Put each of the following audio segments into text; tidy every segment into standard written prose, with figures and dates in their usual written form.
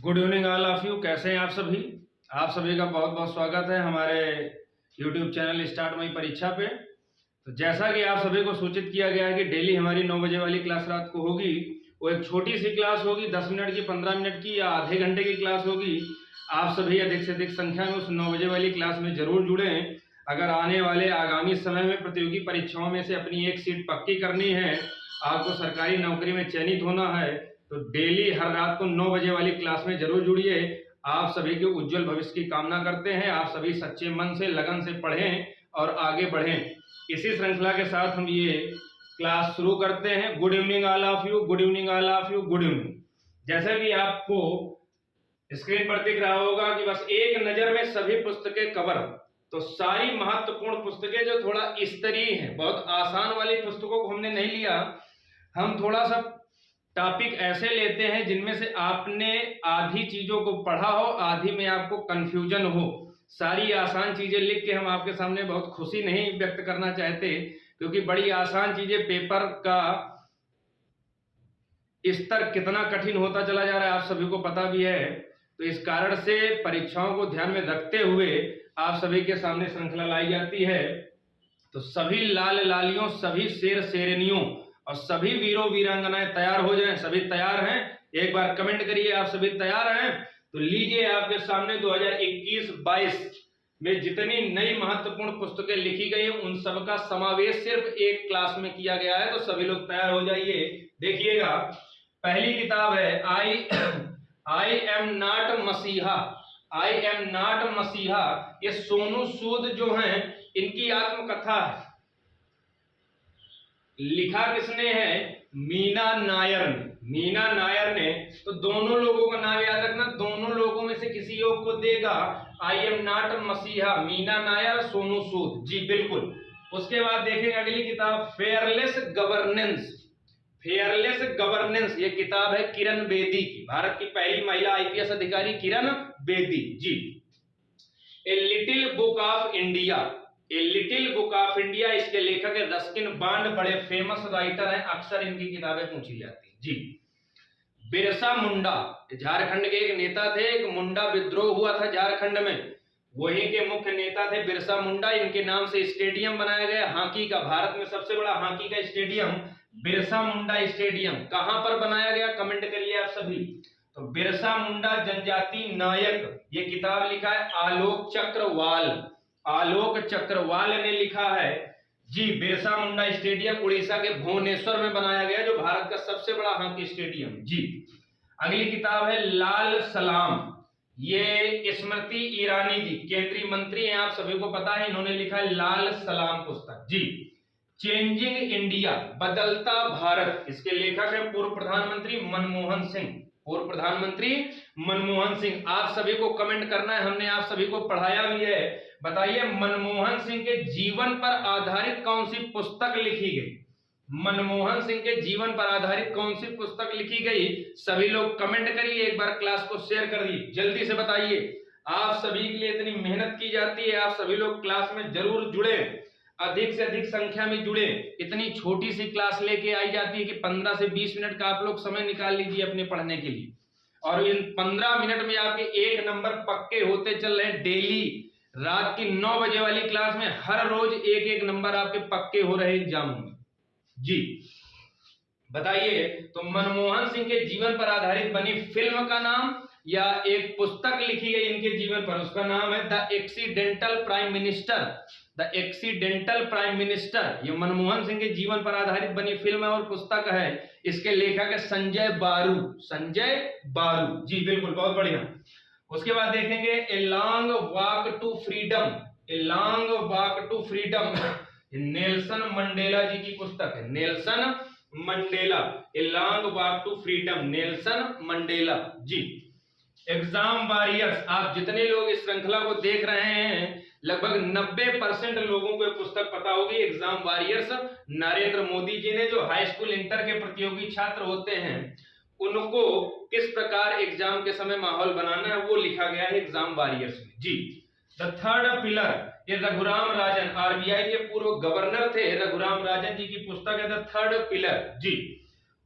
Good evening all of you. कैसे हैं आप सभी का बहुत बहुत स्वागत है हमारे यूट्यूब चैनल स्टार्ट माई परीक्षा पे। तो जैसा कि आप सभी को सूचित किया गया है कि डेली हमारी 9 बजे वाली क्लास रात को होगी। वो एक छोटी सी क्लास होगी, 10 मिनट की, 15 मिनट की या आधे घंटे की क्लास होगी। आप सभी अधिक से अधिक संख्या में उस 9 बजे वाली क्लास में जरूर जुड़ें। अगर आने वाले आगामी समय में प्रतियोगी परीक्षाओं में से अपनी एक सीट पक्की करनी है, आपको सरकारी नौकरी में चयनित होना है, तो डेली हर रात को 9 बजे वाली क्लास में जरूर जुड़िए। आप सभी के उज्जवल भविष्य की कामना करते हैं। आप सभी सच्चे मन से, लगन से पढ़ें और आगे बढ़ें। इसी श्रृंखला के साथ हम ये क्लास शुरू करते हैं। Good evening all of you, good evening all of you, good evening. जैसा कि आपको स्क्रीन पर दिख रहा होगा कि बस एक नजर में सभी पुस्तकें कवर। तो सारी महत्वपूर्ण पुस्तकें जो थोड़ा स्तरीय हैं, बहुत आसान वाली पुस्तकों को हमने नहीं लिया। हम थोड़ा सा टॉपिक ऐसे लेते हैं जिनमें से आपने आधी चीजों को पढ़ा हो, आधी में आपको कंफ्यूजन हो। सारी आसान चीजें लिख के हम आपके सामने बहुत खुशी नहीं व्यक्त करना चाहते, क्योंकि बड़ी आसान चीजें, पेपर का स्तर कितना कठिन होता चला जा रहा है आप सभी को पता भी है। तो इस कारण से परीक्षाओं को ध्यान में रखते हुए आप सभी के सामने श्रृंखला लाई जाती है। तो सभी लाल लालियों, सभी शेर शेरनियों और सभी वीरों वीरांगनाएं तैयार हो जाएं। सभी तैयार हैं? एक बार कमेंट करिए आप सभी तैयार हैं। तो लीजिए आपके सामने 2021-22 में जितनी नई महत्वपूर्ण पुस्तकें लिखी गई हैं उन सबका समावेश सिर्फ एक क्लास में किया गया है। तो सभी लोग तैयार हो जाइए। देखिएगा, पहली किताब है आई एम नॉट मसीहा। आई एम नॉट मसीहा, ये सोनू सूद जो हैं इनकी आत्मकथा है। लिखा किसने है? मीना नायर ने। मीना नायर ने। तो दोनों लोगों का नाम याद रखना, दोनों लोगों में से किसी एक को देगा। आई एम नॉट मसीहा, मीना नायर, सोनू सूद। जी बिल्कुल। उसके बाद देखेंगे अगली किताब, फेयरलेस गवर्नेंस। फेयरलेस गवर्नेंस, ये किताब है किरण बेदी की, भारत की पहली महिला आईपीएस अधिकारी Kiran Bedi ji. A little book of India. A little book of India, इसके लेखक है रस्किन बॉन्ड, बड़े फेमस राइटर हैं, अक्सर इनकी किताबें पूछी जाती हैं जी। बिरसा मुंडा, झारखंड के एक नेता थे। एक मुंडा विद्रोह हुआ था झारखंड में, वहीं के मुख्य नेता थे बिरसा मुंडा। इनके नाम से स्टेडियम बनाया गया हॉकी का, भारत में सबसे बड़ा हॉकी का स्टेडियम बिरसा मुंडा स्टेडियम। कहां पर बनाया गया? कमेंट करिए आप सभी। तो बिरसा मुंडा जनजाति नायक, ये किताब लिखा है आलोक चक्रवाल। आलोक चक्रवाल ने लिखा है जी। बिरसा मुंडा स्टेडियम उड़ीसा के भुवनेश्वर में बनाया गया, जो भारत का सबसे बड़ा हॉकी स्टेडियम जी। अगली किताब है लाल सलाम। ये स्मृति ईरानी जी, केंद्रीय मंत्री हैं, आप सभी को पता है, इन्होंने लिखा है लाल सलाम पुस्तक जी। चेंजिंग इंडिया, बदलता भारत, इसके लेखक है पूर्व प्रधानमंत्री मनमोहन सिंह। पूर्व प्रधानमंत्री मनमोहन सिंह। आप सभी को कमेंट करना है, हमने आप सभी को पढ़ाया भी है। बताइए मनमोहन सिंह के जीवन पर आधारित कौन सी पुस्तक लिखी गई? मनमोहन सिंह के जीवन पर आधारित कौन सी पुस्तक लिखी गई? सभी लोग कमेंट करिए, एक बार क्लास को शेयर कर दीजिए, जल्दी से बताइए। आप सभी के लिए इतनी मेहनत की जाती है, आप सभी लोग क्लास में जरूर जुड़े, अधिक से अधिक संख्या में जुड़े। इतनी छोटी सी क्लास लेके आई जाती है कि 15 से 20 मिनट का आप लोग समय निकाल लीजिए अपने पढ़ने के लिए, और इन 15 मिनट में आपके 1 नंबर पक्के होते चल रहे हैं। डेली रात की 9 बजे वाली क्लास में हर रोज 1-1 नंबर आपके पक्के हो रहे हैं एग्जामों में जी। बताइए, तो मनमोहन सिंह के जीवन पर आधारित बनी फिल्म का नाम या एक पुस्तक लिखी गई इनके जीवन पर, उसका नाम है the accidental prime minister. The accidental prime minister, ये मनमोहन सिंह के जीवन पर आधारित बनी फिल्म है और पुस्तक है। इसके लेखक है संजय बारू। संजय बारू जी बिल्कुल, बहुत बढ़िया। उसके बाद देखेंगे a long walk to freedom. A long walk to freedom, Nelson Mandela ji की पुस्तक है। Nelson Mandela, a long walk to freedom, Nelson Mandela ji. Exam warriors, आप जितने लोग इस श्रृंखला को देख रहे हैं लगभग 90% लोगों को पुस्तक पता होगी। एग्जाम वॉरियर्स, नरेंद्र मोदी जी ने, जो हाई स्कूल इंटर के प्रतियोगी छात्र होते हैं उनको किस प्रकार एग्जाम के समय माहौल बनाना है, वो लिखा गया है एग्जाम वॉरियर्स में जी। द थर्ड पिलर, ये रघुराम राजन, आरबीआई के पूर्व गवर्नर थे, रघुराम राजन जी की पुस्तक है द थर्ड पिलर जी।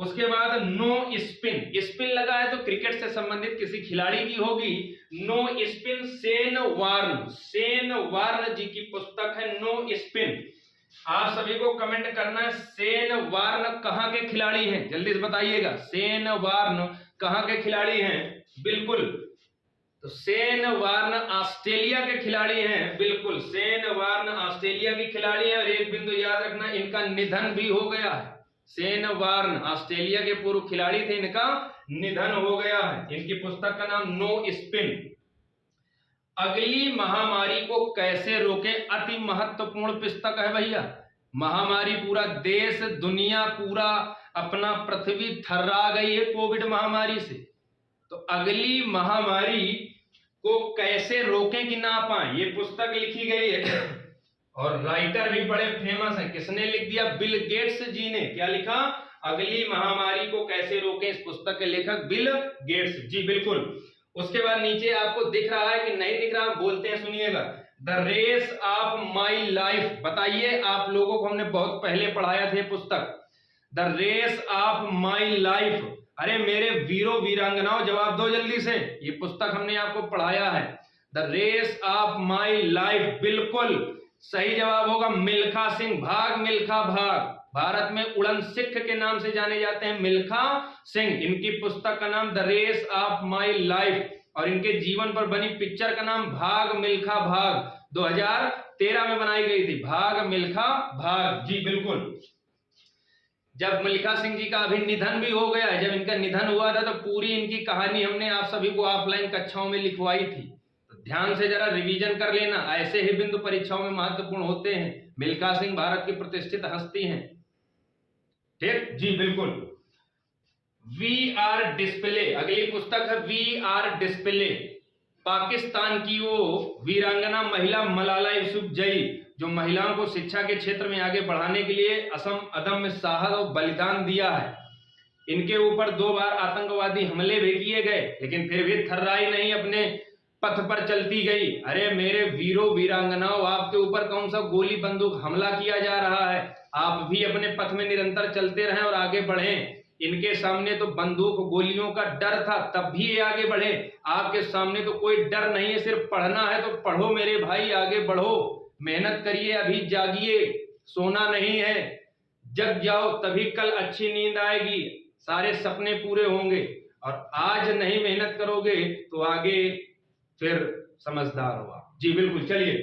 उसके बाद नो स्पिन, स्पिन लगा है तो क्रिकेट से संबंधित किसी खिलाड़ी की होगी। No spin Shane Warne, Shane Warne ji की पुस्तक है नो स्पिन। आप सभी को कमेंट करना है सेन वार्न कहां के खिलाड़ी हैं, जल्दी से बताइएगा। सेन वार्न कहां के खिलाड़ी हैं? बिल्कुल, तो सेन वार्न ऑस्ट्रेलिया के खिलाड़ी हैं। बिल्कुल, सेन वार्न ऑस्ट्रेलिया के खिलाड़ी हैं। और एक बिंदु याद रखना, इनका निधन भी हो गया है। सेन वार्न ऑस्ट्रेलिया के पूर्व खिलाड़ी थे, इनका निधन हो गया है। इनकी पुस्तक का नाम नो स्पिन। अगली महामारी को कैसे रोके, अति महत्वपूर्ण पुस्तक है भैया। महामारी, पूरा देश दुनिया पूरा अपना पृथ्वी थर्रा गई है कोविड महामारी से। तो अगली महामारी को कैसे रोकें कि ना पाए, ये पुस्तक लिखी गई है। और राइटर भी बड़े फेमस हैं। किसने लिख दिया? बिल गेट्स जी ने। क्या लिखा? अगली महामारी को कैसे रोकें। इस पुस्तक के लेखक बिल गेट्स जी। बिल्कुल। उसके बाद नीचे आपको दिख रहा है कि नहीं दिख रहा, बोलते हैं, सुनिएगा। The race of my life. बताइए, आप लोगों को हमने बहुत पहले पढ़ाया था पुस्तक, the race of my life. अरे मेरे वीरों वीरांगनाओं, जवाब दो जल्दी से। ये पुस्तक हमने आपको पढ़ाया है, the race of my life. बिल्कुल सही जवाब होगा मिल्खा सिंह। भाग मिल्खा भाग। भारत में उड़न सिख के नाम से जाने जाते हैं मिल्खा सिंह। इनकी पुस्तक का नाम the race of my life, और इनके जीवन पर बनी पिक्चर का नाम भाग मिल्खा भाग, 2013 में बनाई गई थी। भाग मिल्खा भाग जी। बिल्कुल। जब मिल्खा सिंह जी का अभी निधन भी हो गया है, जब इनका निधन हुआ था तो पूरी इनकी कहानी हमने आप सभी को ऑफलाइन कक्षाओं में लिखवाई थी। तो ध्यान से जरा रिवीजन कर लेना, ऐसे ही बिंदु परीक्षाओं में महत्वपूर्ण होते हैं। मिल्खा सिंह भारत की प्रतिष्ठित हस्ती हैं। ठीक जी। बिल्कुल। वी आर डिस्प्ले, अगली पुस्तक है वी आर डिस्प्ले। पाकिस्तान की वो वीरांगना महिला मलाला यूसुफजई, जो महिलाओं को शिक्षा के क्षेत्र में आगे बढ़ाने के लिए अदम्य साहस और बलिदान दिया है। इनके ऊपर 2 बार आतंकवादी हमले भी किए गए, लेकिन फिर भी थर्राई नहीं, अपने पथ पर चलती गई। अरे मेरे वीरों वीरांगनाओं, आपके ऊपर कौन सा गोली बंदूक हमला किया जा रहा है? आप भी अपने पथ में निरंतर चलते रहें और आगे बढ़ें। इनके सामने तो बंदूक गोलियों का डर था, तब भी ये आगे बढ़े। आपके सामने तो कोई डर नहीं है, सिर्फ पढ़ना है तो पढ़ो मेरे भाई, आगे बढ़ो, मेहनत करिए, अभी जागिए, सोना नहीं है, जग जाओ, तभी कल अच्छी नींद आएगी, सारे सपने पूरे होंगे। और आज नहीं मेहनत करोगे तो आगे फिर समझदार होगा जी। बिल्कुल। चलिए,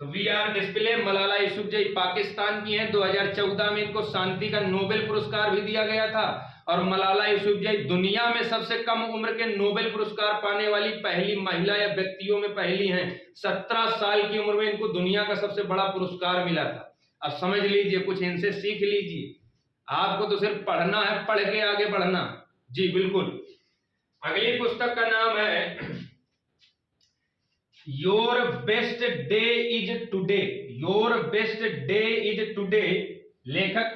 तो we are display Malala Yousafzai Pakistan की हैं। 2014 में इनको शांति का नोबेल पुरस्कार भी दिया गया था। और मलाला यूसुफजई दुनिया में सबसे कम उम्र के नोबेल पुरस्कार पाने वाली पहली महिला या व्यक्तियों में पहली हैं। 17 साल की उम्र में इनको दुनिया का सबसे बड़ा पुरस्कार मिला था। अब समझ लीजिए, कुछ इनसे सीख लीजिए। आपको तो सिर्फ पढ़ना है, पढ़ के आगे बढ़ना जी। बिल्कुल। अगली पुस्तक का नाम है your best day is today. Your best day is today. लेखक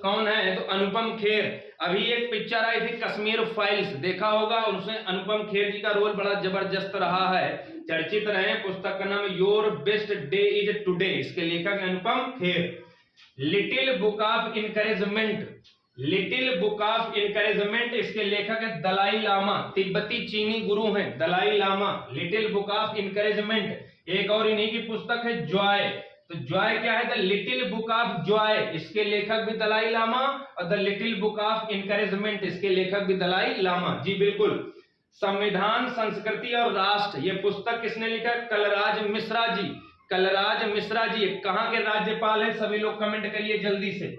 कौन है? तो अनुपम खेर। अभी एक पिक्चर आई थी कश्मीर फाइल्स, देखा होगा, और उसमें अनुपम खेर जी का रोल बड़ा जबरदस्त रहा है, चर्चित रहे। पुस्तक का नाम your best day is today. इसके लेखक Anupam Kher. Little book of encouragement. Little book of encouragement, इसके लेखक है दलाई लामा, तिब्बती चीनी गुरु हैं Dalai Lama. Little book of encouragement. एक और इन्हीं की पुस्तक है जॉय। तो जॉय क्या है? The little book of Joy, इसके लेखक भी दलाई लामा। और the little book of encouragement, इसके लेखक भी दलाई लामा जी। बिल्कुल। संविधान, संस्कृति और राष्ट्र, ये पुस्तक किसने लिखा? कलराज मिश्रा जी। कलराज मिश्रा जी कहाँ के राज्यपाल हैं? सभी लोग कमेंट करिए जल्दी से।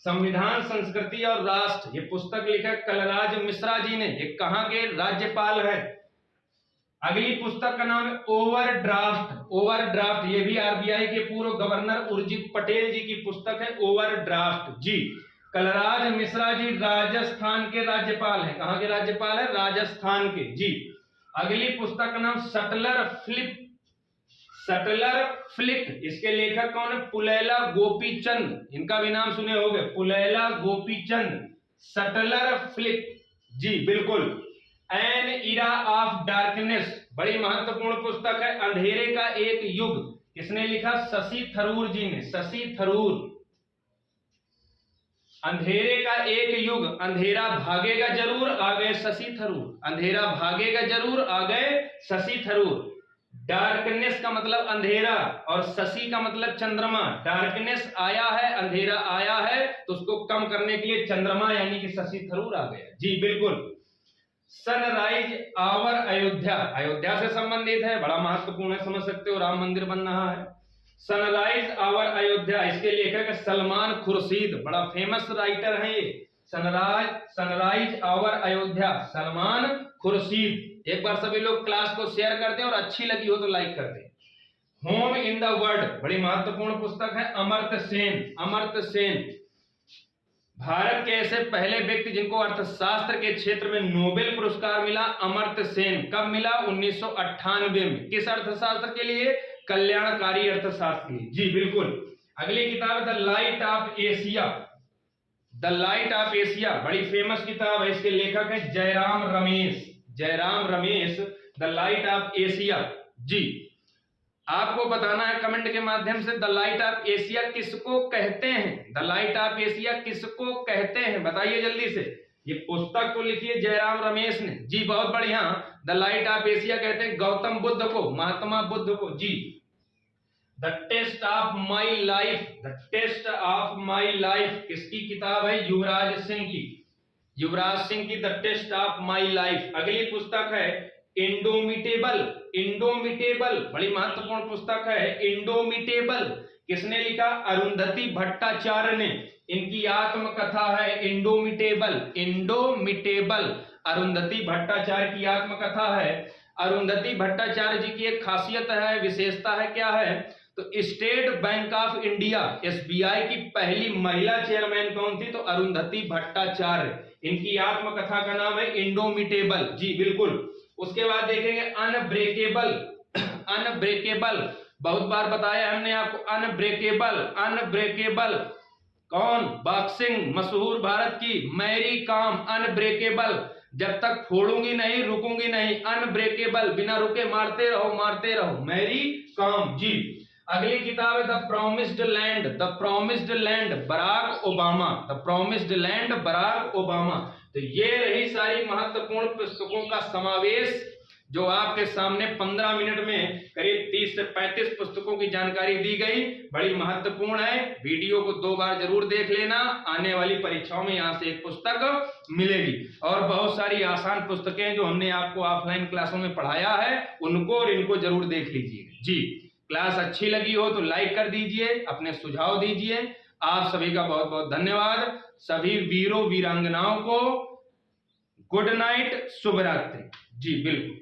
संविधान, संस्कृति और राष्ट्र, ये पुस्तक लिखा कलराज मिश्रा जी ने। ये कहाँ के राज्यपाल हैं? अगली पुस्तक का नाम है ओवरड्राफ्ट। ओवरड्राफ्ट, ये भी आरबीआई के पूर्व गवर्नर उर्जित पटेल जी की पुस्तक है ओवरड्राफ्ट जी। कलराज मिश्रा जी राजस्थान के राज्यपाल हैं। कहाँ के राज्यपाल है? राजस्थान के जी। अगली पुस्तक का नाम सटलर फ्लिप। सटलर फ्लिक, इसके लेखक कौन है? पुलैला गोपीचंद। इनका भी नाम सुने होंगे, पुलैला गोपीचंद। सटलर फ्लिक जी। बिल्कुल। एन इरा ऑफ डार्कनेस, बड़ी महत्वपूर्ण पुस्तक है, अंधेरे का एक युग। किसने लिखा? शशि थरूर जी ने। शशि थरूर। अंधेरे का एक युग, अंधेरा भागेगा जरूर, आ गए शशि थरूर। अंधेरा भागेगा जरूर, आ गए शशि थरूर। डार्कनेस का मतलब अंधेरा और शशि का मतलब चंद्रमा। डार्कनेस आया है, अंधेरा आया है, तो उसको कम करने के लिए चंद्रमा यानी कि शशि थरूर आ गया। जी बिल्कुल। सनराइज आवर अयोध्या, अयोध्या से संबंधित है, बड़ा महत्वपूर्ण है, समझ सकते हो, राम मंदिर बन रहा है। सनराइज आवर अयोध्या, इसके लेखक है सलमान खुर्शीद, बड़ा फेमस राइटर है ये। Sunrise over Ayodhya, Salman Khurshid. एक बार सभी लोग क्लास को शेयर करते हैं और अच्छी लगी हो तो लाइक कर दें। होम इन द वर्ल्ड, बड़ी महत्वपूर्ण पुस्तक है, अमर्त्य सेन। अमर्त्य सेन भारत के ऐसे पहले व्यक्ति जिनको अर्थशास्त्र के क्षेत्र में नोबेल पुरस्कार मिला, अमर्त्य सेन। कब मिला? 1998 में। किस अर्थशास्त्र के लिए? कल्याणकारी अर्थशास्त्र के लिए। जी बिल्कुल। अगली किताब है the light of Asia. The light of Asia बड़ी फेमस किताब है, इसके लेखक है Jairam Ramesh. Jairam Ramesh, the light of Asia. जी आपको बताना है कमेंट के माध्यम से, द लाइट ऑफ एशिया किसको कहते हैं? द लाइट ऑफ एशिया किसको कहते हैं, बताइए जल्दी से। ये पुस्तक तो लिखी है जयराम रमेश ने। जी बहुत बढ़िया। द लाइट ऑफ एशिया कहते हैं गौतम बुद्ध को, महात्मा बुद्ध को। जी the taste of my life, the taste of my life किसकी किताब है? युवराज सिंह की। युवराज सिंह की the taste of my life. अगली पुस्तक है इंडोमिटेबल। इंडोमिटेबल बड़ी महत्वपूर्ण पुस्तक है, इंडोमिटेबल। किसने लिखा? अरुंधति भट्टाचार्य ने। इनकी आत्मकथा है इंडोमिटेबल। इंडोमिटेबल अरुंधति भट्टाचार्य की आत्मकथा है। अरुंधति भट्टाचार्य जी की एक खासियत है, विशेषता है, क्या है? तो state bank of India, SBI की पहली महिला चेयरमैन कौन थी? तो अरुंधति भट्टाचार्य। इनकी आत्मकथा का नाम है इंडोमिटेबल। जी बिल्कुल। उसके बाद देखेंगे अनब्रेकेबल। अनब्रेकेबल बहुत बार बताया हमने आपको, अनब्रेकेबल। अनब्रेकेबल कौन? बॉक्सिंग मशहूर भारत की मैरी कॉम। अनब्रेकेबल, जब तक फोड़ूंगी नहीं रुकूंगी नहीं। अनब्रेकेबल, बिना रुके मारते रहो मारते रहो, मैरी कॉम। जी अगली किताब है the promised land. The promised land, Barack Obama. The promised land, Barack Obama. तो ये रही सारी महत्वपूर्ण पुस्तकों का समावेश, जो आपके सामने 15 मिनट में करीब 30 से 35 पुस्तकों की जानकारी दी गई। बड़ी महत्वपूर्ण है, वीडियो को 2 बार जरूर देख लेना। आने वाली परीक्षाओं में यहाँ से एक पुस्तक मिलेगी। और बहुत सारी आसान पुस्तकें जो हमने आपको ऑफलाइन क्लासों में पढ़ाया है, उनको और इनको जरूर देख लीजिए। जी क्लास अच्छी लगी हो तो लाइक कर दीजिए, अपने सुझाव दीजिए। आप सभी का बहुत बहुत धन्यवाद। सभी वीरों वीरांगनाओं को गुड नाइट, शुभ रात्रि। जी बिल्कुल।